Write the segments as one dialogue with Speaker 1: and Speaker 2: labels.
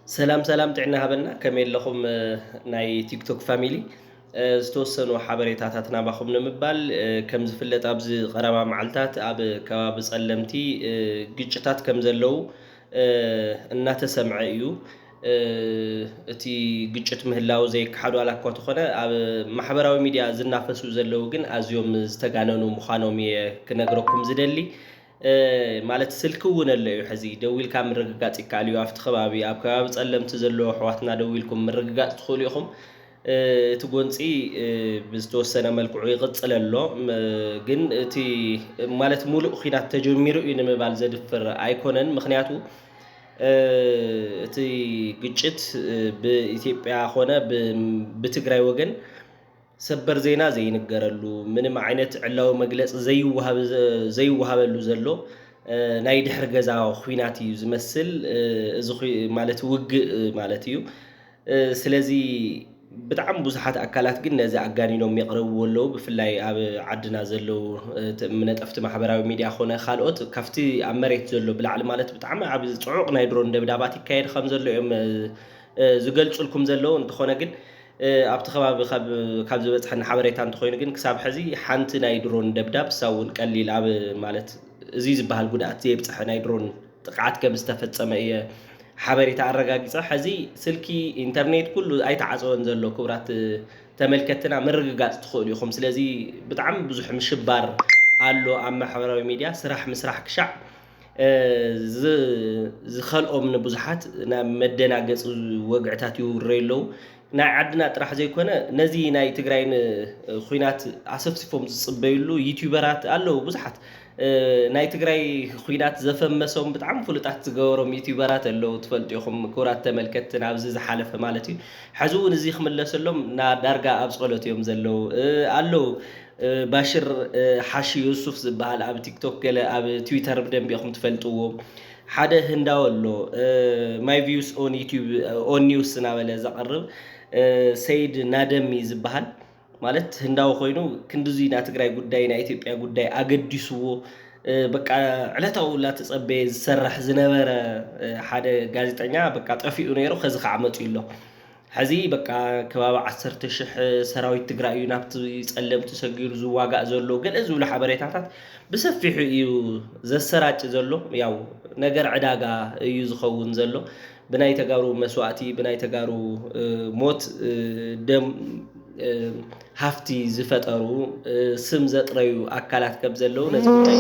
Speaker 1: سلام تعنا هبنا كمل لكم ناي تيك توك فاميلي ዝተወሰኑ ሓበሬታታትና ባኹም ንምባል ከም ዝፍለጥ ኣብዚ ቀረባ መዓልታት ኣብ ከባቢ ጸለምቲ ግጭታት ከም ዘለው እናተሰምዐ እዩ እቲ ግጭት ምህላው ዘይከሓዱ አላኳ ተኾነ ኣብ ማሕበራዊ ሚድያ ዝናፈሱ ዘለው ግን ኣዝዮም ዝተጋነኑ ምዃኖም ክነግረኩም ዝደሊ ማለት ስልክ እውን ኣሎ እዩ ሕዚ ደዊልካ ምርግጋጽ ይከኣል እዩ ኣብቲ ከባቢ ኣብ ከባቢ ጸለምቲ ዘለው ኣሕዋትና ደዊልኩም ምርግጋጽ ትኽእሉ ኢኹም እቲ ጎንፂ ብዝተወሰነ መልክዑ ይቕጽል ኣሎ ግን እቲ ማለት ሙሉእ ኺናት ተጀሚሩ እዩ ንምባል ዘድፍር ኣይኮነን ምኽንያቱ እቲ ግጭት በኢትዮጵያ ኾነ በትግራይ ወገን ሰበር ዜና ዘይንገረሉ ምንም ዓይነት ዕላዊ መግለጽ ዘይወሃበሉ ዘሎ ናይ ድሕር ገዛ ኹናት እዩ ዝመስል እዚ ማለት ውግእ ማለት እዩ ስለዚ ብጣዕሚ ብዙሓት ኣካላት ግን ነዚ ኣጋኒኖም የቕርብዎ ኣለዉ ብፍላይ ኣብ ዓድና ዘለው ነጠፍቲ ማሕበራዊ ሚድያ ኾነ ካልኦት ካብቲ ኣብ መሬት ዘሎ ብላዕሊ ማለት ብጣዕሚ ኣብ ጽዑቕ ናይ ድሮን ደብዳባት ይካየድ ከም ዘሎ እዮም ዝገልጹልኩም ዘለዉ እንትኾነ ግን ኣብቲ ከባቢ ካብ ዝበፅሐና ሓበሬታ እንተኾይኑ ግን ክሳብ ሕዚ ሓንቲ ናይ ድሮን ደብዳብ ሳውን ቀሊል ኣብ ማለት እዚ ዝበሃል ጉድኣት ዘይብፅሐ ናይ ድሮን ጥቃዓት ከም ዝተፈጸመ እየ ሓበሬታ ኣረጋጊጸ ሕዚ ስልኪ ኢንተርኔት ኩሉ ኣይተዓፀወን ዘሎ ክብራት ተመልከትና ምርግጋጽ ትኽእሉ ኢኹም ስለዚ ብጣዕሚ ብዙሕ ምሽባር ኣሎ ኣብ ማሕበራዊ ሚድያ ስራሕ ምስራሕ ክሻዕ ዝኸልኦም ንብዙሓት ናብ መደናገጽ ወግዕታት ይውረዩ ኣለዉ ናይ ዓድና ጥራሕ ዘይኮነ ነዚ ናይ ትግራይን ኹናት ኣሰፍሲፎም ዝጽበዩሉ ዩቲዩበራት ኣለዉ ብዙሓት ናይ ትግራይ ኹናት ዘፈመሶም ብጣዕሚ ፍሉጣት ዝገበሮም ዩቲዩበራት ኣለዉ ትፈልጡ ኢኹም ክብራት ተመልከትን ኣብዚ ዝሓለፈ ማለት እዩ ሕዚ እውን እዚ ክምለሰሎም ዳርጋ ኣብ ጸሎት እዮም ዘለዉ ኣለዉ ባሽር ሓሺ ዩሱፍ ዝበሃል ኣብ ቲክቶክ ገለ ኣብ ትዊተር ብደንቢ ኢኹም ትፈልጥዎ ሓደ ህንዳዊ ኣሎ ማይ ቪውስ ኦን ዩቲዩብ ኦን ኒውስ እናበለ ዘቕርብ ሰይድ ናደሚ ዝበሃል ማለት ህንዳዊ ኮይኑ ክንድዙይ ና ትግራይ ጉዳይ ና ኢትዮጵያ ጉዳይ ኣገዲስዎ በቃ ዕለታው ላተጸበየ ዝሰርሕ ዝነበረ ሓደ ጋዜጠኛ በቃ ጠፊኡ ነይሩ ከዚ ከዓ መጽኡ ኣሎ ሕዚ በቃ ከባቢ 10,000 ሰራዊት ትግራይ እዩ ናብቲ ጸለምቲ ሰጊሩ ዝዋጋእ ዘሎ ገለ ዝብሉ ሓበሬታታት ብሰፊሑ እዩ ዘሰራጭ ዘሎ ያው ነገር ዕዳጋ እዩ ዝኸውን ዘሎ ብናይ ተጋሩ መስዋዕቲ ብናይ ተጋሩ ሞት ደም ሃፍቲ ዝፈጠሩ ስም ዘጥረዩ ኣካላት ከም ዘለው ነዚ ጉዳይ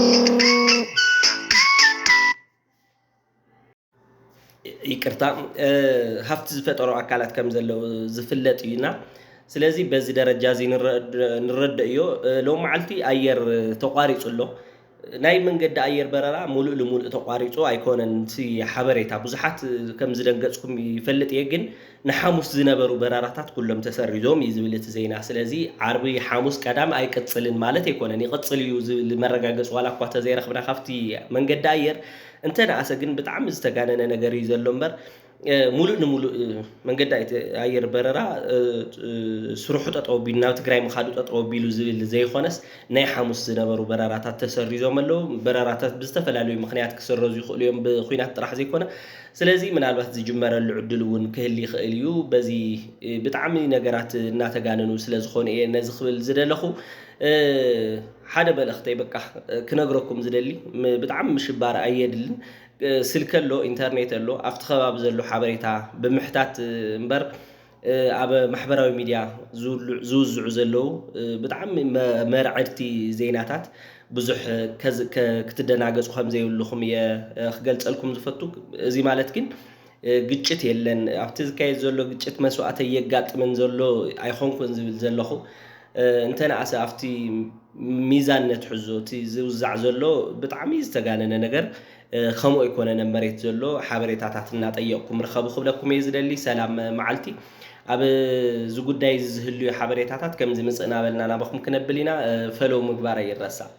Speaker 1: ይቅርታ ሃፍቲ ዝፈጠሩ ኣካላት ከም ዘለው ዝፍለጥ እዩና ስለዚ በዚ ደረጃ እዚ ንረድእ እዩ ሎም መዓልቲ ኣየር ተቋሪጹ ኣሎ ናይ መንገዲ ኣየር በረራ ሙሉእ ልሙሉእ ተቋሪጹ ኣይኮነን እቲ ሓበሬታ ብዙሓት ከም ዝደንገጽኩም ይፈልጥ እየ ግን ንሓሙስ ዝነበሩ በረራታት ኩሎም ተሰሪዞም ይዝብል እቲ ዜና ስለዚ ዓርቢ ሓሙስ ቀዳም ኣይቅጽልን ማለት ኣይኮነን ይቕጽል እዩ ዝብል መረጋገጽ ዋላ እኳ ተዘይረኽብና ካብቲ መንገዲ ኣየር እንተነኣሰ ግን ብጣዕሚ ዝተጋነነ ነገር እዩ ዘሎ እምበር ሙሉእ ንሙሉእ መንገዲ ኣየር በረራ ስሩሑ ጠጠው ቢሉ ናብ ትግራይ ምኻዱ ጠጠው ቢሉ ዝብል ዘይኾነስ ናይ ሓሙስ ዝነበሩ በረራታት ተሰሪዞም ኣለዉ በረራታት ብዝተፈላለዩ ምኽንያት ክስረዙ ይኽእሉ እዮም ብኹናት ጥራሕ ዘይኮነ ስለዚ ምናልባት ዝጅመረሉ ዕድል እውን ክህሊ ይኽእል እዩ በዚ ብጣዕሚ ነገራት እናተጋነኑ ስለ ዝኾነ እየ ነዚ ክብል ዝደለኹ ሓደ መልእኽተይ በቃ ክነግረኩም ዝደሊ ብጣዕሚ ምሽባር ኣየድልን ስልክ ኣሎ ኢንተርኔት ኣሎ ኣብቲ ከባቢ ዘሎ ሓበሬታ ብምሕታት እምበር ኣብ ማሕበራዊ ሚድያ ዝውዝዑ ዘለዉ ብጣዕሚ መርዐድቲ ዜናታት ብዙሕ ክትደናገጹ ከም ዘይብልኹም እየ ክገልጸልኩም ዝፈቱ እዚ ማለት ግን ግጭት የለን ኣብቲ ዝካየድ ዘሎ ግጭት መስዋዕተ የጋጥምን ዘሎ ኣይኾንኩን ዝብል ዘለኹ እንተነኣሰ ኣብቲ ሚዛን ነትሕዞ እቲ ዝውዛዕ ዘሎ ብጣዕሚ ዝተጋነነ ነገር ከምኡ ኣይኮነን መሬት ዘሎ ሓበሬታታት እናጠየቕኩም ርኸቡ ክብለኩም እየ ዝደሊ ሰላም መዓልቲ ኣብ ዝጉዳይ ዝህልዩ ሓበሬታታት ከም ዝምጽእ ናበልና ናባኹም ክነብል ኢና ፈለው ምግባር ኣይረሳዕ